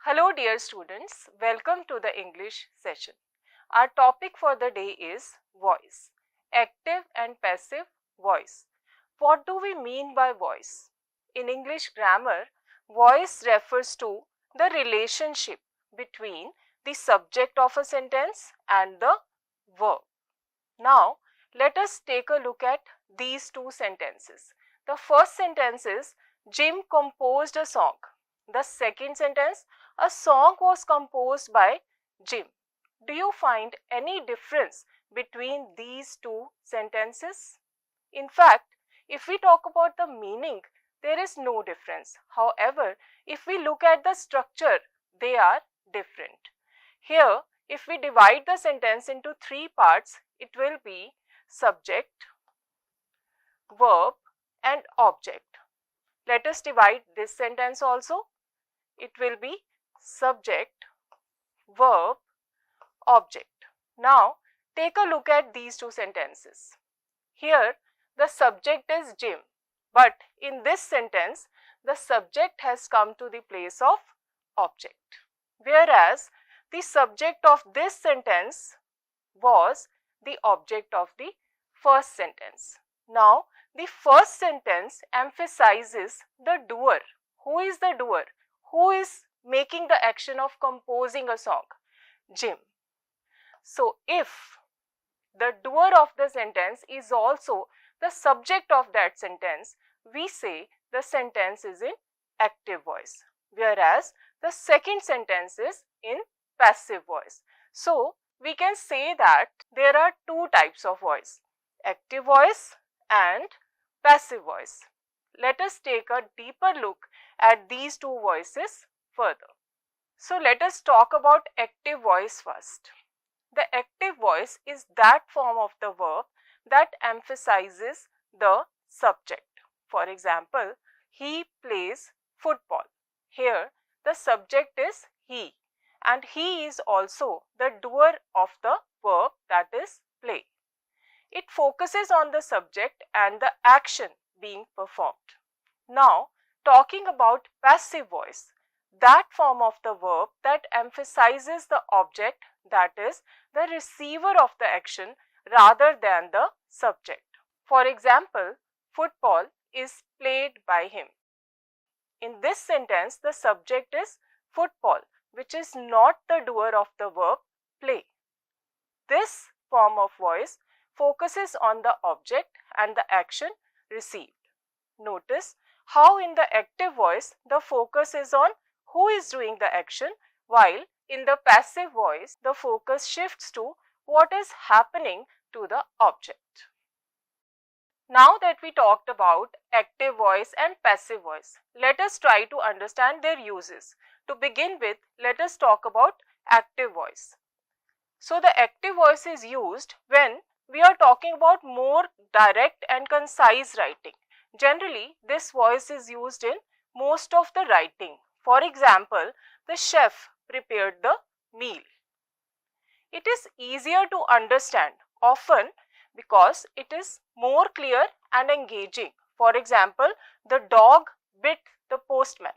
Hello dear students, welcome to the English session. Our topic for the day is voice, active and passive voice. What do we mean by voice? In English grammar, voice refers to the relationship between the subject of a sentence and the verb. Now, let us take a look at these two sentences. The first sentence is Jim composed a song. The second sentence, a song was composed by Jim. Do you find any difference between these two sentences? In fact, if we talk about the meaning, there is no difference. However, if we look at the structure, they are different. Here, if we divide the sentence into three parts, it will be subject, verb and object. Let us divide this sentence also. It will be subject, verb, object. Now, take a look at these two sentences. Here, the subject is Jim, but in this sentence, the subject has come to the place of object. Whereas, the subject of this sentence was the object of the first sentence. Now, the first sentence emphasizes the doer. Who is the doer? Who is making the action of composing a song? Jim. So, if the doer of the sentence is also the subject of that sentence, we say the sentence is in active voice, whereas the second sentence is in passive voice. So, we can say that there are two types of voice, active voice and passive voice. Let us take a deeper look at these two voices further. So, let us talk about active voice first. The active voice is that form of the verb that emphasizes the subject. For example, he plays football. Here, the subject is he, and he is also the doer of the verb, that is play. It focuses on the subject and the action being performed. Now, talking about passive voice, that form of the verb that emphasizes the object, that is the receiver of the action rather than the subject. For example, football is played by him. In this sentence, the subject is football, which is not the doer of the verb play. This form of voice focuses on the object and the action received. Notice how in the active voice the focus is on who is doing the action, while in the passive voice the focus shifts to what is happening to the object. Now that we talked about active voice and passive voice, let us try to understand their uses. To begin with, let us talk about active voice. So, the active voice is used when we are talking about more direct and concise writing. Generally, this voice is used in most of the writing. For example, the chef prepared the meal. It is easier to understand often because it is more clear and engaging. For example, the dog bit the postman.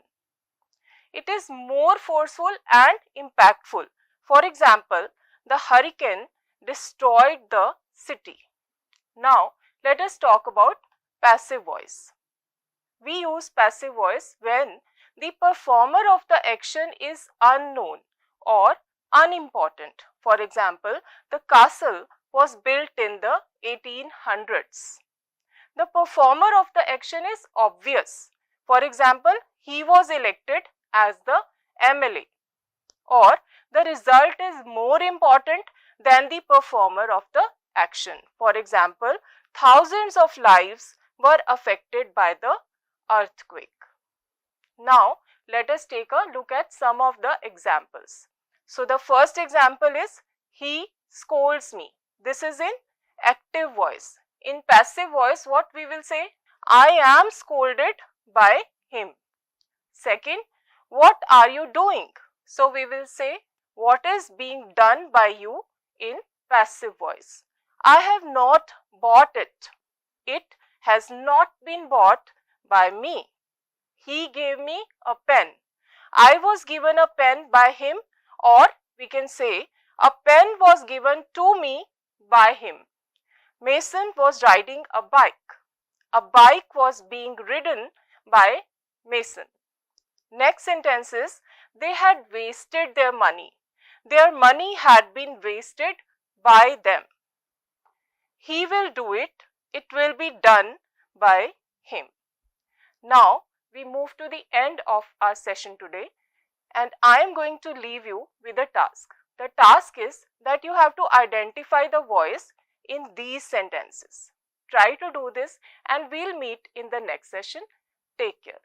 It is more forceful and impactful. For example, the hurricane destroyed the city. Now, let us talk about passive voice. We use passive voice when the performer of the action is unknown or unimportant. For example, the castle was built in the 1800s. The performer of the action is obvious. For example, he was elected as the MLA, or the result is more important than the performer of the action. For example, thousands of lives were affected by the earthquake. Now, let us take a look at some of the examples. So, the first example is he scolds me. This is in active voice. In passive voice, what we will say? I am scolded by him. Second, what are you doing? So, we will say what is being done by you in passive voice. I have not bought it. It has not been bought by me. He gave me a pen. I was given a pen by him, or we can say a pen was given to me by him. Mason was riding a bike. A bike was being ridden by Mason. Next sentence is, they had wasted their money. Their money had been wasted by them. He will do it. It will be done by him. Now, we move to the end of our session today, and I am going to leave you with a task. The task is that you have to identify the voice in these sentences. Try to do this, and we'll meet in the next session. Take care.